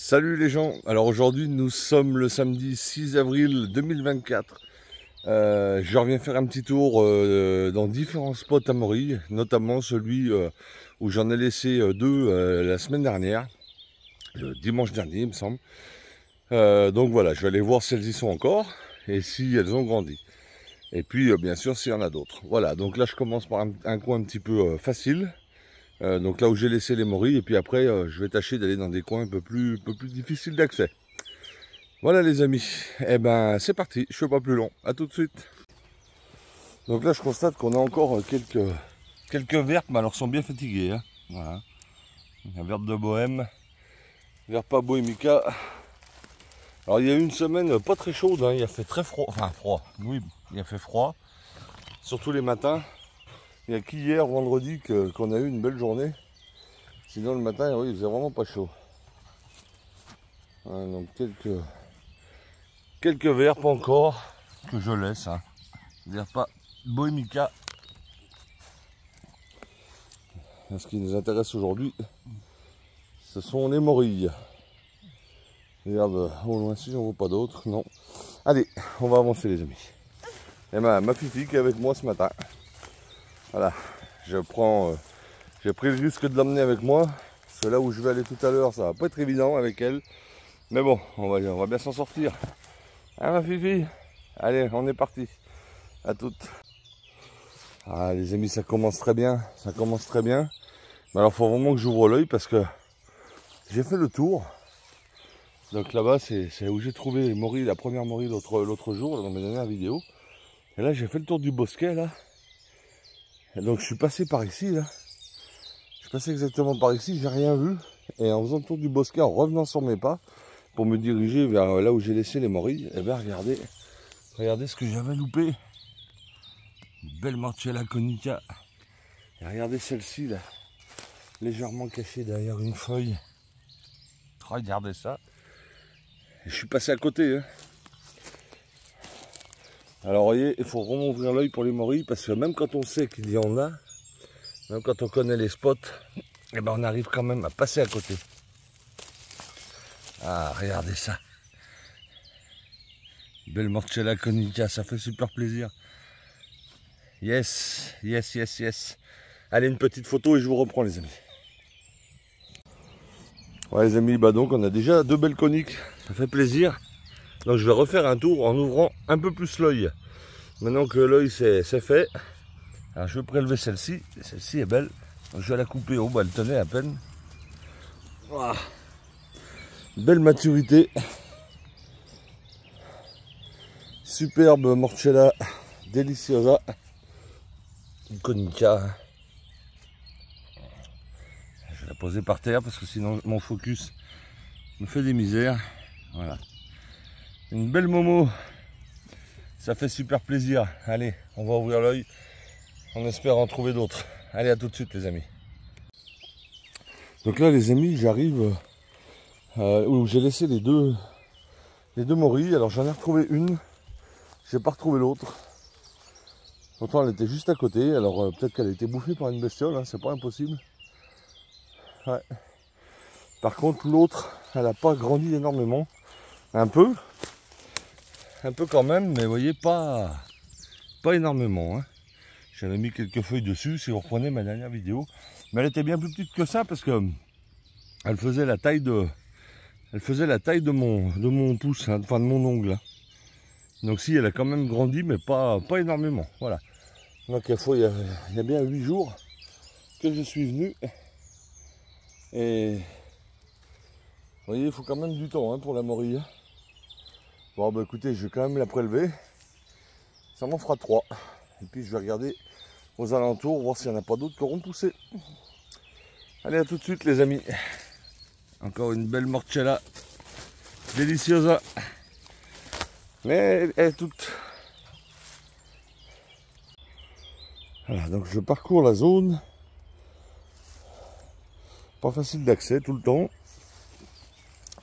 Salut les gens, alors aujourd'hui nous sommes le samedi 6 avril 2024. Je reviens faire un petit tour dans différents spots à Morille, notamment celui où j'en ai laissé deux la semaine dernière, le dimanche dernier il me semble. Donc voilà, je vais aller voir si elles y sont encore et si elles ont grandi. Et puis bien sûr s'il y en a d'autres. Voilà, donc là je commence par un coin un petit peu facile. Donc là où j'ai laissé les morilles, et puis après je vais tâcher d'aller dans des coins un peu plus difficiles d'accès. Voilà les amis, et ben c'est parti, je ne fais pas plus long, à tout de suite. Donc là je constate qu'on a encore quelques verpes, mais alors sont bien fatiguées. Hein. Voilà. La verpe de Bohème, Verpa bohemica. Alors il y a eu une semaine pas très chaude, hein. Il a fait très froid, enfin froid, oui, il a fait froid, surtout les matins. Il n'y a qu'hier, vendredi, qu'on a eu une belle journée. Sinon le matin, oui, il faisait vraiment pas chaud. Ouais, donc quelques verpes encore que je laisse. Hein. Verpa bohemica. Ce qui nous intéresse aujourd'hui, ce sont les morilles. Regarde, au loin si j'en vois pas d'autres, non. Allez, on va avancer les amis. Et ma Fifi qui est avec moi ce matin. Voilà, j'ai pris le risque de l'emmener avec moi. Parce que là où je vais aller tout à l'heure, ça va pas être évident avec elle. Mais bon, on va bien s'en sortir. Hein ma Fifi? Allez, on est parti. À toutes. Ah les amis, ça commence très bien. Ça commence très bien. Mais alors, il faut vraiment que j'ouvre l'œil parce que j'ai fait le tour. Donc là-bas, c'est où j'ai trouvé la première morille l'autre jour, dans mes dernières vidéos. Et là, j'ai fait le tour du bosquet, là. Et donc, je suis passé par ici, là. Je suis passé exactement par ici, j'ai rien vu. Et en faisant le tour du bosquet, en revenant sur mes pas, pour me diriger vers là où j'ai laissé les morilles, et bien regardez ce que j'avais loupé. Une belle Marcella conica. Et regardez celle-ci, là. Légèrement cachée derrière une feuille. Regardez ça. Et je suis passé à côté. Hein. Alors vous voyez, il faut vraiment ouvrir l'œil pour les morilles parce que même quand on sait qu'il y en a, même quand on connaît les spots, eh ben on arrive quand même à passer à côté. Ah, regardez ça. Belle Marcella conica, ça fait super plaisir. Yes, yes, yes, yes. Allez, une petite photo et je vous reprends les amis. Ouais les amis, bah donc on a déjà deux belles coniques, ça fait plaisir. Donc je vais refaire un tour en ouvrant un peu plus l'œil. Maintenant que l'œil c'est fait, alors je vais prélever celle-ci. Celle-ci est belle. Donc je vais la couper au bas, elle tenait à peine. Voilà. Belle maturité. Superbe Marcella deliciosa. Conica. Je vais la poser par terre parce que sinon mon focus me fait des misères. Voilà. Une belle momo. Ça fait super plaisir. Allez, on va ouvrir l'œil. On espère en trouver d'autres. Allez, à tout de suite les amis. Donc là les amis, j'arrive où j'ai laissé les deux morilles. Alors j'en ai retrouvé une. J'ai pas retrouvé l'autre. Pourtant elle était juste à côté. Alors peut-être qu'elle a été bouffée par une bestiole. Hein, c'est pas impossible. Ouais. Par contre l'autre, elle n'a pas grandi énormément. Un peu quand même, mais vous voyez pas énormément. Hein. J'avais mis quelques feuilles dessus, si vous reprenez ma dernière vidéo. Mais elle était bien plus petite que ça parce que elle faisait la taille de mon pouce, hein, enfin de mon ongle. Hein. Donc si, elle a quand même grandi, mais pas énormément. Voilà. Donc il y a bien 8 jours que je suis venu. Et vous voyez, il faut quand même du temps hein, pour la morille. Bon bah écoutez, je vais quand même la prélever. Ça m'en fera 3. Et puis je vais regarder aux alentours, voir s'il n'y en a pas d'autres qui auront poussé. Allez, à tout de suite les amis. Encore une belle Marcella deliciosa. Mais elle est toute. Voilà, donc je parcours la zone. Pas facile d'accès tout le temps.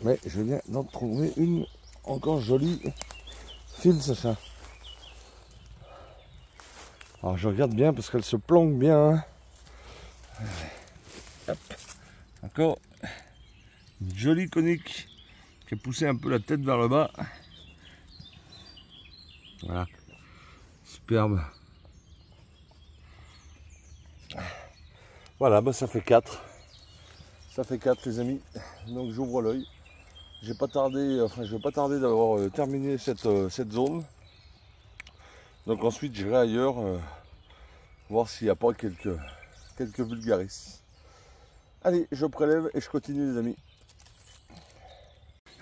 Mais je viens d'en trouver une encore jolie. File Sacha. Alors je regarde bien parce qu'elle se planque bien. Hop. Encore une jolie conique. qui a poussé un peu la tête vers le bas. Voilà, superbe. Voilà, bah ça fait 4. Ça fait 4 les amis. Donc j'ouvre l'œil. Je vais pas tarder d'avoir terminé cette zone. Donc ensuite j'irai ailleurs voir s'il n'y a pas quelques vulgaris. Allez, je prélève et je continue les amis.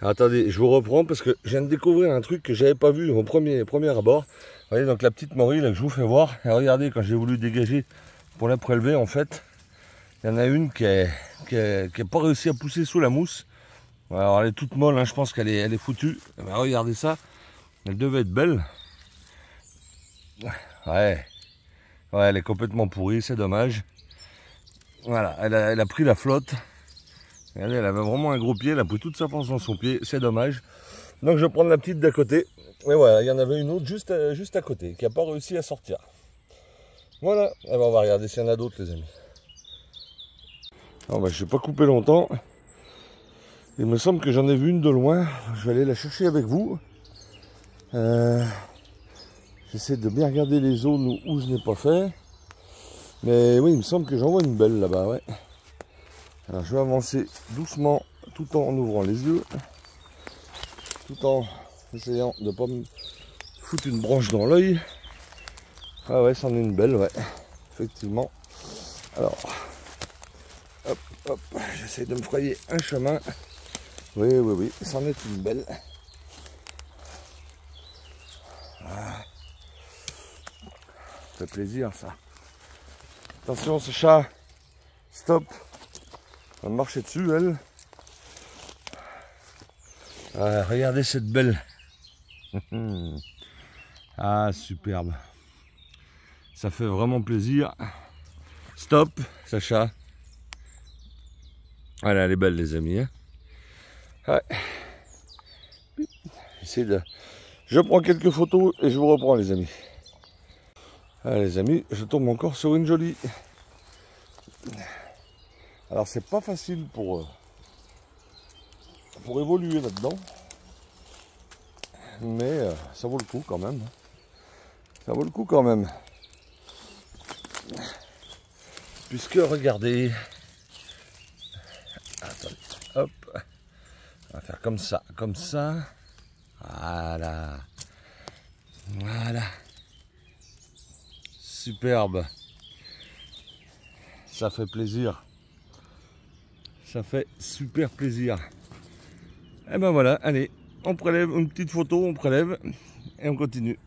Alors, attendez, je vous reprends parce que je viens de découvrir un truc que j'avais pas vu au premier abord. Vous voyez donc la petite morille là, que je vous fais voir. Et regardez, quand j'ai voulu dégager pour la prélever, en fait, il y en a une qui n'a pas réussi à pousser sous la mousse. Alors elle est toute molle, hein, je pense qu'elle est foutue. Ben, regardez ça, elle devait être belle. Ouais, elle est complètement pourrie, c'est dommage. Voilà, elle a pris la flotte. Regardez, elle avait vraiment un gros pied, elle a pris toute sa force dans son pied, c'est dommage. Donc je vais prendre la petite d'à côté. Et voilà, il y en avait une autre juste à côté, qui n'a pas réussi à sortir. Voilà, et ben on va regarder s'il y en a d'autres les amis. Alors, je ne vais pas couper longtemps. Il me semble que j'en ai vu une de loin. Je vais aller la chercher avec vous. J'essaie de bien regarder les zones où je n'ai pas fait. Mais oui, il me semble que j'en vois une belle là-bas, ouais. Alors je vais avancer doucement tout en ouvrant les yeux. Tout en essayant de ne pas me foutre une branche dans l'œil. Ah ouais, c'en est une belle, ouais. Effectivement. Alors, hop, j'essaie de me frayer un chemin. Oui, c'en est une belle. Ah. Ça fait plaisir ça. Attention ce chat. Stop. On va marcher dessus elle. Ah, regardez cette belle. Ah superbe. Ça fait vraiment plaisir. Stop Sacha. Voilà, elle est belle les amis. Hein. Ouais. Je prends quelques photos et je vous reprends les amis. Allez les amis, je tombe encore sur une jolie. Alors c'est pas facile pour évoluer là-dedans. Mais ça vaut le coup quand même. Ça vaut le coup quand même. Puisque regardez. Attendez, hop. On va faire comme ça. Voilà. Voilà. Superbe. Ça fait plaisir. Ça fait super plaisir. Et ben voilà, allez, on prélève une petite photo, on prélève et on continue.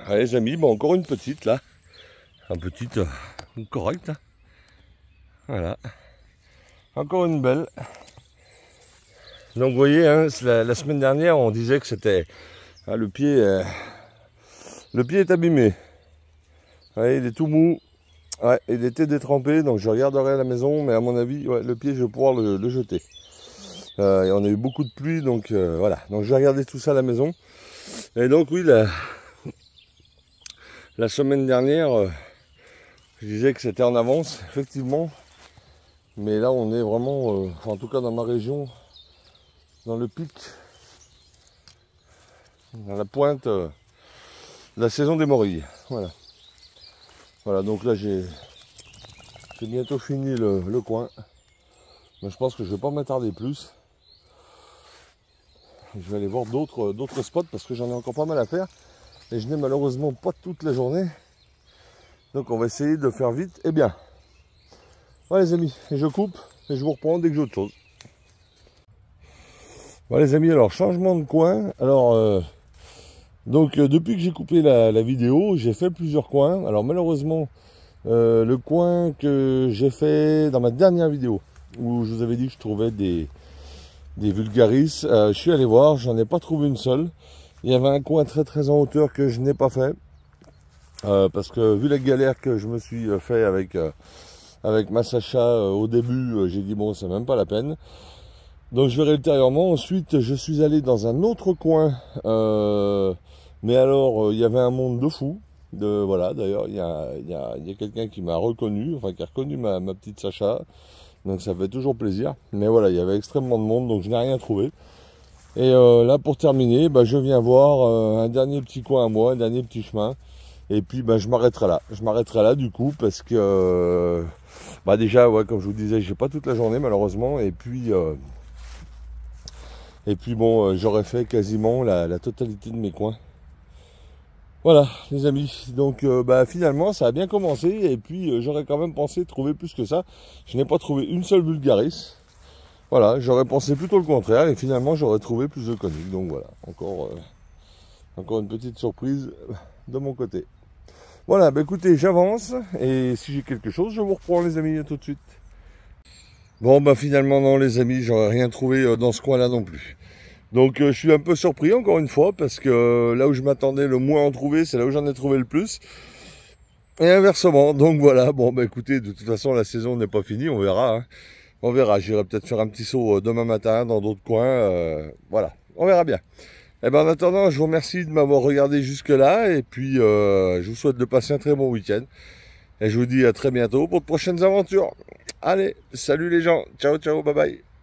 Allez les amis, bon, encore une petite là. Une petite correcte. Hein. Voilà. Encore une belle. Donc vous voyez, hein, la semaine dernière, on disait que c'était le pied est abîmé. Ouais, il est tout mou. Ouais, il était détrempé, donc je regarderai à la maison, mais à mon avis, ouais, le pied, je vais pouvoir le jeter. Et on a eu beaucoup de pluie, donc voilà. Donc je vais regarder tout ça à la maison. Et donc oui, la semaine dernière, je disais que c'était en avance, effectivement. Mais là, on est vraiment, en tout cas dans ma région, dans le pic, dans la pointe de la saison des morilles. Voilà. Voilà, donc là j'ai bientôt fini le coin. Mais je pense que je ne vais pas m'attarder plus. Je vais aller voir d'autres spots parce que j'en ai encore pas mal à faire. Et je n'ai malheureusement pas toute la journée. Donc on va essayer de faire vite et bien. Voilà les amis, et je coupe et je vous reprends dès que j'ai autre chose. Voilà les amis, alors changement de coin. Alors donc depuis que j'ai coupé la vidéo, j'ai fait plusieurs coins. Alors malheureusement, le coin que j'ai fait dans ma dernière vidéo, où je vous avais dit que je trouvais des vulgaris, je suis allé voir, j'en ai pas trouvé une seule. Il y avait un coin très en hauteur que je n'ai pas fait. Parce que vu la galère que je me suis fait avec ma Sacha au début, j'ai dit bon c'est même pas la peine. Donc je verrai ultérieurement. Ensuite je suis allé dans un autre coin, mais alors il y avait un monde de fou. Voilà, d'ailleurs il y a quelqu'un qui m'a reconnu, enfin qui a reconnu ma petite Sacha. Donc ça fait toujours plaisir. Mais voilà, il y avait extrêmement de monde, donc je n'ai rien trouvé. Et là, pour terminer, bah, je viens voir un dernier petit coin à moi, un dernier petit chemin. Et puis, bah, je m'arrêterai là. Je m'arrêterai là, du coup, parce que... bah déjà, ouais, comme je vous disais, j'ai pas toute la journée, malheureusement. Et puis bon, j'aurais fait quasiment la totalité de mes coins. Voilà, les amis. Donc, bah, finalement, ça a bien commencé. Et puis, j'aurais quand même pensé trouver plus que ça. Je n'ai pas trouvé une seule vulgaris. Voilà, j'aurais pensé plutôt le contraire. Et finalement, j'aurais trouvé plus de coniques. Donc, voilà, encore une petite surprise de mon côté. Voilà, bah, écoutez, j'avance. Et si j'ai quelque chose, je vous reprends, les amis. À tout de suite. Bon, bah, finalement, non, les amis, j'aurais rien trouvé dans ce coin-là non plus. Donc je suis un peu surpris encore une fois parce que là où je m'attendais le moins à en trouver, c'est là où j'en ai trouvé le plus. Et inversement, donc voilà, bon bah écoutez, de toute façon la saison n'est pas finie, on verra. Hein. On verra, j'irai peut-être faire un petit saut demain matin dans d'autres coins. Voilà, on verra bien. Et ben en attendant, je vous remercie de m'avoir regardé jusque là et puis je vous souhaite de passer un très bon week-end. Et je vous dis à très bientôt pour de prochaines aventures. Allez, salut les gens, ciao ciao, bye bye.